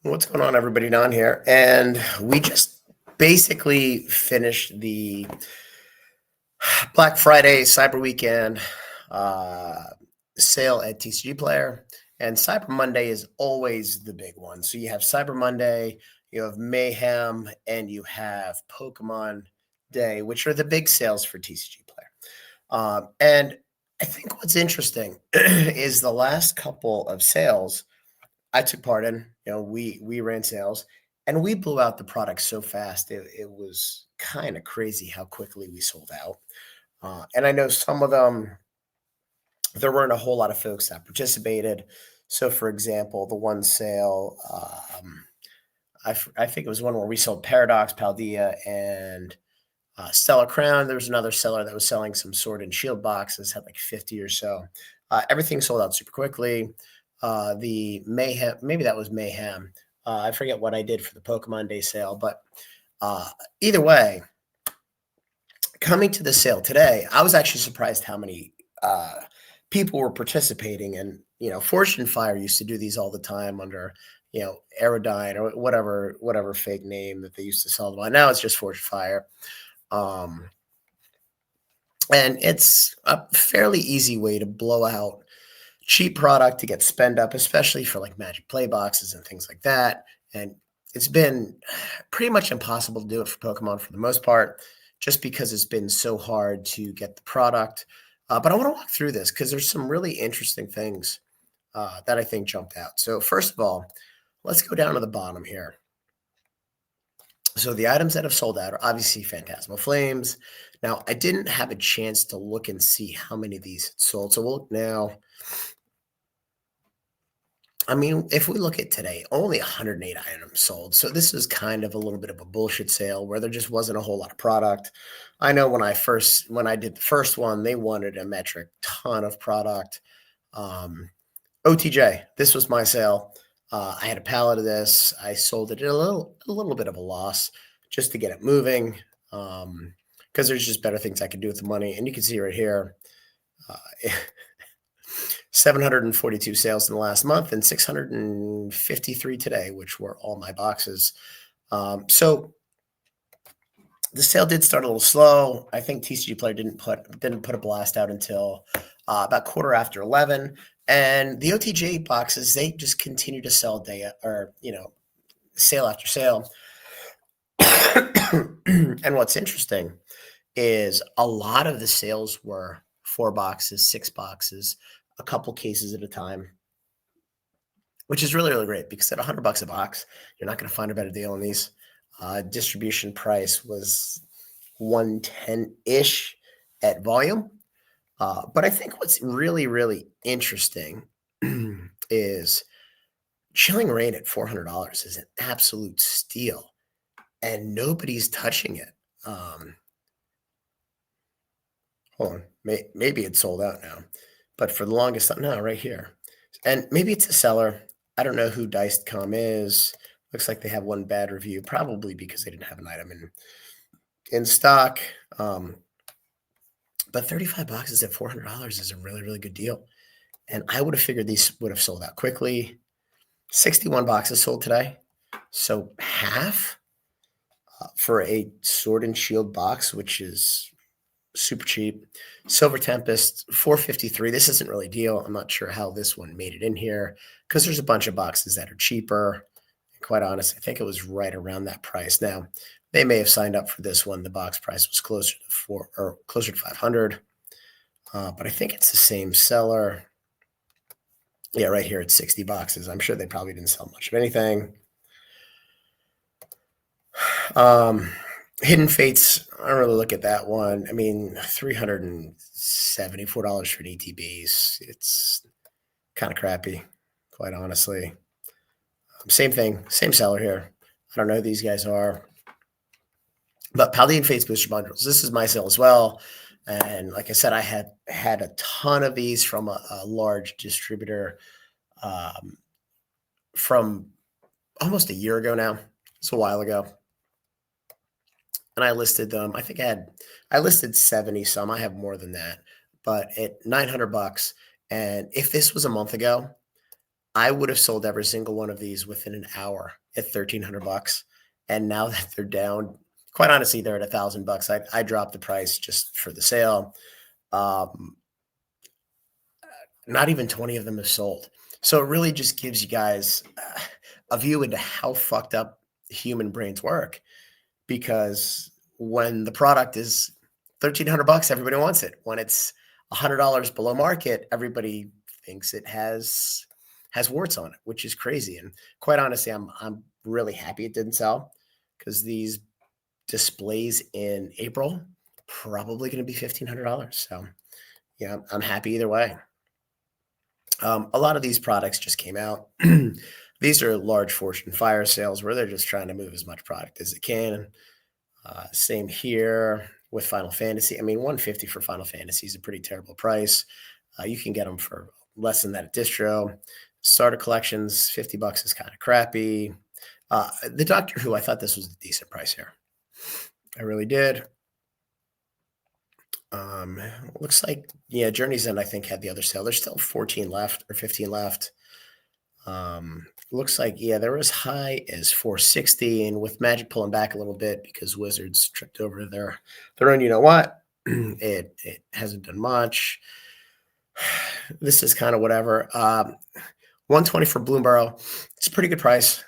What's going on, everybody? Don here, and we just basically finished the Black Friday Cyber Weekend uh, sale at TCG Player, and Cyber Monday is always the big one. So you have Cyber Monday, you have Mayhem, and you have Pokemon Day, which are the big sales for TCG Player. And I think what's interesting is the last couple of sales I took part in. We ran sales, and we blew out the product so fast. It was kind of crazy how quickly we sold out. And I know some of them, there weren't a whole lot of folks that participated. So, for example, the one sale, I think it was one where we sold Paradox, Paldea, and Stellar Crown. There was another seller that was selling some Sword and Shield boxes, had like 50 or so. Everything sold out super quickly. The Mayhem, maybe that was Mayhem. I forget what I did for the Pokemon Day sale, but either way, coming to the sale today, I was actually surprised how many people were participating. And Fortune Fire used to do these all the time under Aerodyne or whatever fake name that they used to sell them on. Now it's just Fortune Fire. And it's a fairly easy way to blow out cheap product to get spend up, especially for like Magic Play boxes and things like that. And it's been pretty much impossible to do it for Pokemon for the most part, just because it's been so hard to get the product. But I want to walk through this because there's some really interesting things that I think jumped out. So first of all, let's go down to the bottom here. So the items that have sold out are obviously Phantasmal Flames. Now, I didn't have a chance to look and see how many of these had sold. So we'll look now. I mean, if we look at today, only 108 items sold. So this is kind of a little bit of a bullshit sale where there just wasn't a whole lot of product. I know when I did the first one, they wanted a metric ton of product. OTJ, this was my sale. I had a pallet of this. I sold it at a little bit of a loss just to get it moving, because there's just better things I could do with the money. And you can see right here, 742 sales in the last month and 653 today, which were all my boxes. So the sale did start a little slow. I think TCG Player didn't put a blast out until about 11:15. And the OTJ boxes, they just continue to sell sale after sale. And what's interesting is a lot of the sales were 4 boxes, 6 boxes, a couple cases at a time, which is really, really great because at $100 a box, you're not going to find a better deal on these. Distribution price was 110-ish at volume. But I think what's really, really interesting is Chilling Reign at $400 is an absolute steal, and nobody's touching it. Hold on, maybe it's sold out now, but for the longest time, no, right here. And maybe it's a seller. I don't know who Diced.com is. Looks like they have one bad review, probably because they didn't have an item in stock. But 35 boxes at $400 is a really, really good deal. And I would have figured these would have sold out quickly. 61 boxes sold today. So half for a Sword and Shield box, which is super cheap. Silver Tempest, 453. This isn't really a deal. I'm not sure how this one made it in here because there's a bunch of boxes that are cheaper. And quite honest, I think it was right around that price. Now, they may have signed up for this one. The box price was closer to 500. But I think it's the same seller. Yeah, right here at 60 boxes. I'm sure they probably didn't sell much of anything. Hidden Fates, I don't really look at that one. I mean, $374 for an ETBs. It's kind of crappy, quite honestly. Same thing, same seller here. I don't know who these guys are. But Paldean Fates booster bundles. This is my sale as well. And like I said, I had a ton of these from a large distributor from almost a year ago now. It's a while ago. And I listed them. I think I listed 70 some. I have more than that. But at $900. And if this was a month ago, I would have sold every single one of these within an hour at $1,300. And now that they're down, quite honestly, they're at $1,000. I dropped the price just for the sale. Um, Not even 20 of them have sold. So it really just gives you guys a view into how fucked up human brains work. Because when the product is $1,300, everybody wants it. When it's $100 below market, everybody thinks it has warts on it, which is crazy. And quite honestly, I'm really happy it didn't sell, because these displays in April probably going to be $1,500. So yeah, I'm happy either way. A lot of these products just came out. These are large fortune fire sales where they're just trying to move as much product as they can. Same here with Final Fantasy. I mean, 150 for Final Fantasy is a pretty terrible price. You can get them for less than that at distro. Starter collections, $50 is kind of crappy. The Doctor Who, I thought this was a decent price here. I really did. Looks like, yeah, Journey's End, I think, had the other sale. There's still 14 left or 15 left. Looks like, yeah, they're as high as 460, and with Magic pulling back a little bit because Wizards tripped over their own, you know what? It hasn't done much. This is kind of whatever. 120 for Bloomborough. It's a pretty good price.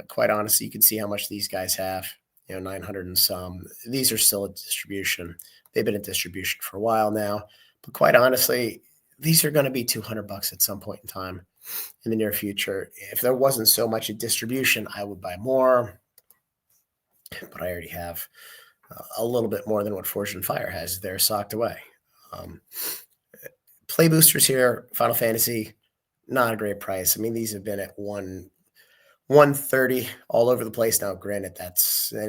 Quite honestly, you can see how much these guys have. 900 and some. These are still at distribution. They've been at distribution for a while now. But quite honestly, these are going to be $200 at some point in time in the near future. If there wasn't so much at distribution, I would buy more. But I already have a little bit more than what Fortune Fire has. They're socked away. Play boosters here, Final Fantasy, not a great price. I mean, these have been at 130 all over the place now. Granted, that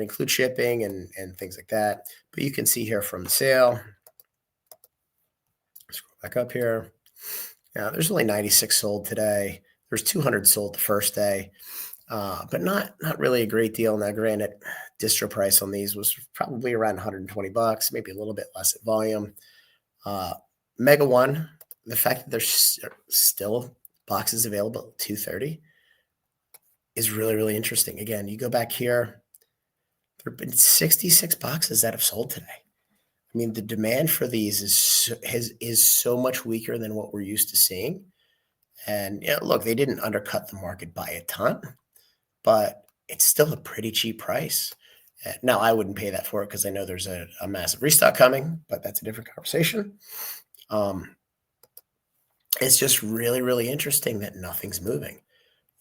includes shipping and things like that. But you can see here from the sale. Scroll back up here. Now, there's only 96 sold today. There's 200 sold the first day, but not really a great deal. Now, granted, distro price on these was probably around $120, maybe a little bit less at volume. Mega One, the fact that there's still boxes available at 230 is really, really interesting. Again, you go back here, there have been 66 boxes that have sold today. I mean, the demand for these is so much weaker than what we're used to seeing. And look, they didn't undercut the market by a ton, but it's still a pretty cheap price. Now, I wouldn't pay that for it because I know there's a massive restock coming, but that's a different conversation. It's just really, really interesting that nothing's moving.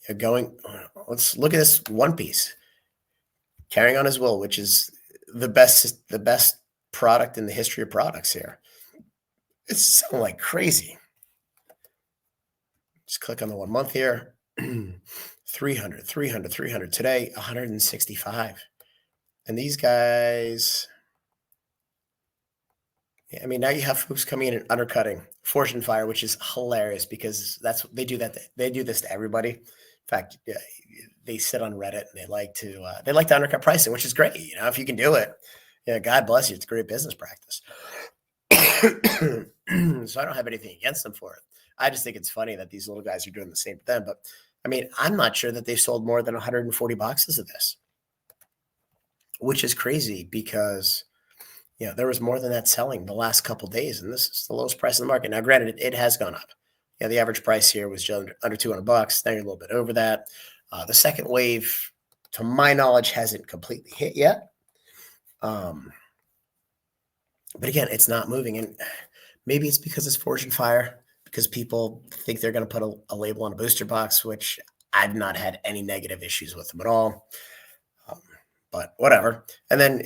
Let's look at this One Piece, Carrying on His Will, which is the best product in the history of products here. It's selling like crazy. Just click on the 1 month here. 300 today, 165. And these guys, I mean, now you have folks coming in and undercutting Fortune Fire, which is hilarious because they do this to everybody. In fact, they sit on Reddit and they like to undercut pricing, which is great. If you can do it, God bless you. It's great business practice. So I don't have anything against them for it. I just think it's funny that these little guys are doing the same to them. But I mean, I'm not sure that they sold more than 140 boxes of this, which is crazy because there was more than that selling the last couple of days, and this is the lowest price in the market. Now, granted, it has gone up. The average price here was just under $200. Now you're a little bit over that. The second wave, to my knowledge, hasn't completely hit yet. But again, it's not moving, and maybe it's because it's Fortune Fire, because people think they're going to put a label on a booster box, which I've not had any negative issues with them at all. But whatever. And then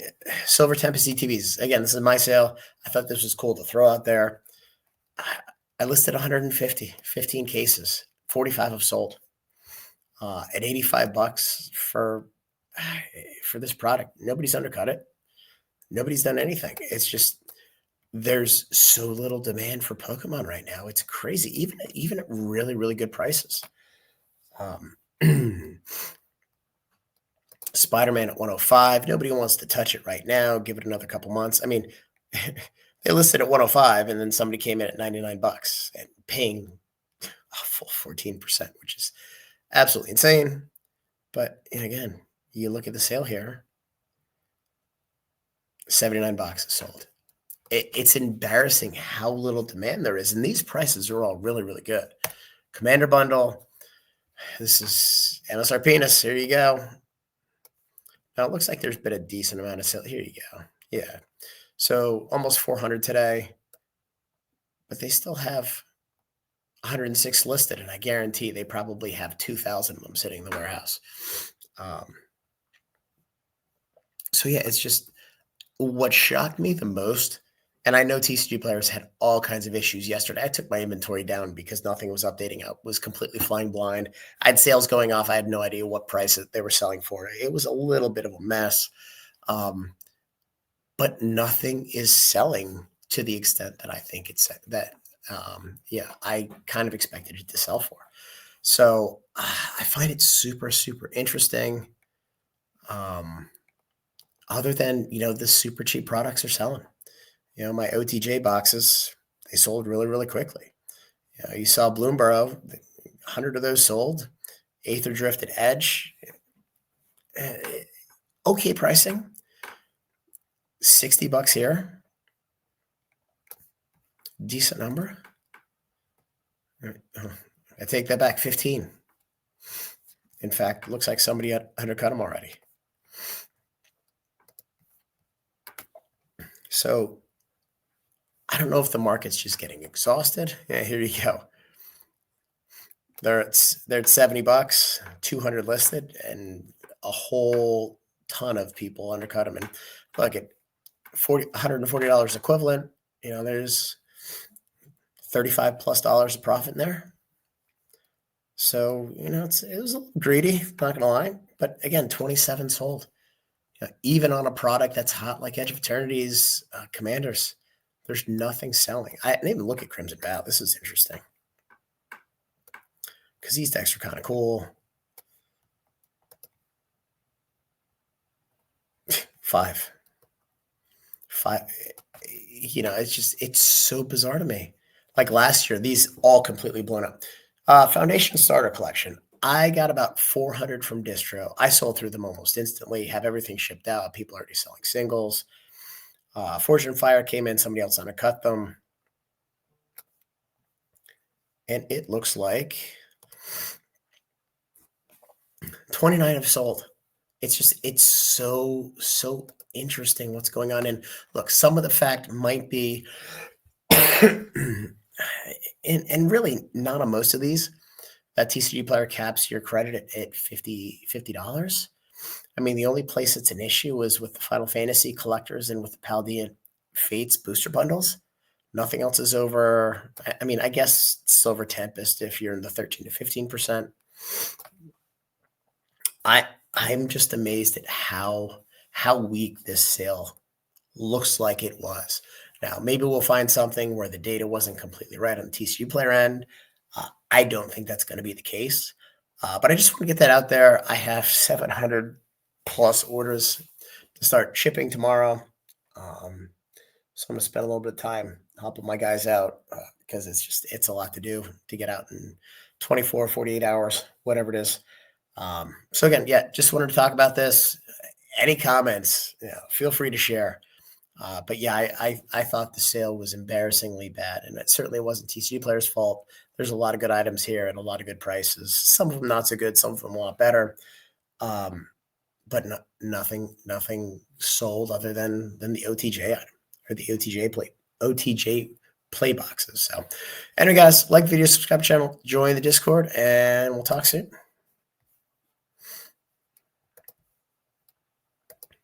Silver Tempest ETBs. Again, this is my sale. I thought this was cool to throw out there. I listed 150, 15 cases, 45 have sold at $85 for this product. Nobody's undercut it. Nobody's done anything. It's just there's so little demand for Pokemon right now. It's crazy, even at really, really good prices. Spider-Man at 105. Nobody wants to touch it right now. Give it another couple months. I mean, they listed at 105, and then somebody came in at $99 and paying a full 14%, which is absolutely insane. But again, you look at the sale here, 79 boxes sold. It's embarrassing how little demand there is. And these prices are all really, really good. Commander bundle. This is MSR penis. Here you go. Now it looks like there's been a decent amount of sale. Here you go. Yeah. So almost 400 today. But they still have 106 listed. And I guarantee they probably have 2,000 of them sitting in the warehouse. So yeah, it's just what shocked me the most. And I know TCG players had all kinds of issues yesterday. I took my inventory down because nothing was updating. I was completely flying blind. I had sales going off. I had no idea what price they were selling for. It was a little bit of a mess. But nothing is selling to the extent that I think it's that. I kind of expected it to sell for. So I find it super, super interesting. Other than, the super cheap products are selling. My OTJ boxes, they sold really, really quickly. You saw Bloomborough, 100 of those sold. Aether Drifted Edge, okay pricing, $60 here. Decent number. I take that back, 15. In fact, looks like somebody had undercut them already. So I don't know if the market's just getting exhausted. Yeah, here you go. They're at $70, 200 listed, and a whole ton of people undercut them. And look at $140 equivalent. There's $35+ of profit in there. So it was a little greedy, not gonna lie. But again, 27 sold. Even on a product that's hot like Edge of Eternity's Commanders. There's nothing selling. I didn't even look at Crimson Battle. This is interesting because these decks are kind of cool. 5. It's so bizarre to me. Like last year, these all completely blown up. Foundation Starter Collection. I got about 400 from Distro. I sold through them almost instantly, have everything shipped out. People are already selling singles. Fortune Fire came in, somebody else undercut them. And it looks like 29 have sold. It's so interesting what's going on. And look, some of the fact might be, and really not on most of these, that TCG player caps your credit at $50. I mean, the only place it's an issue is with the Final Fantasy collectors and with the Paldean Fates booster bundles. Nothing else is over. I mean, I guess it's over Tempest if you're in the 13 to 15%. I'm just amazed at how weak this sale looks like it was. Now, maybe we'll find something where the data wasn't completely right on the TCG player end. I don't think that's going to be the case. But I just want to get that out there. I have 700+ orders to start shipping tomorrow. So I'm going to spend a little bit of time helping my guys out because it's a lot to do to get out in 24, 48 hours, whatever it is. So again, just wanted to talk about this. Any comments, feel free to share. But I thought the sale was embarrassingly bad, and it certainly wasn't TCG players' fault. There's a lot of good items here and a lot of good prices. Some of them not so good, some of them a lot better. But nothing sold other than the OTJ item or the OTJ play boxes. So anyway, guys, like the video, subscribe to the channel, join the Discord, and we'll talk soon.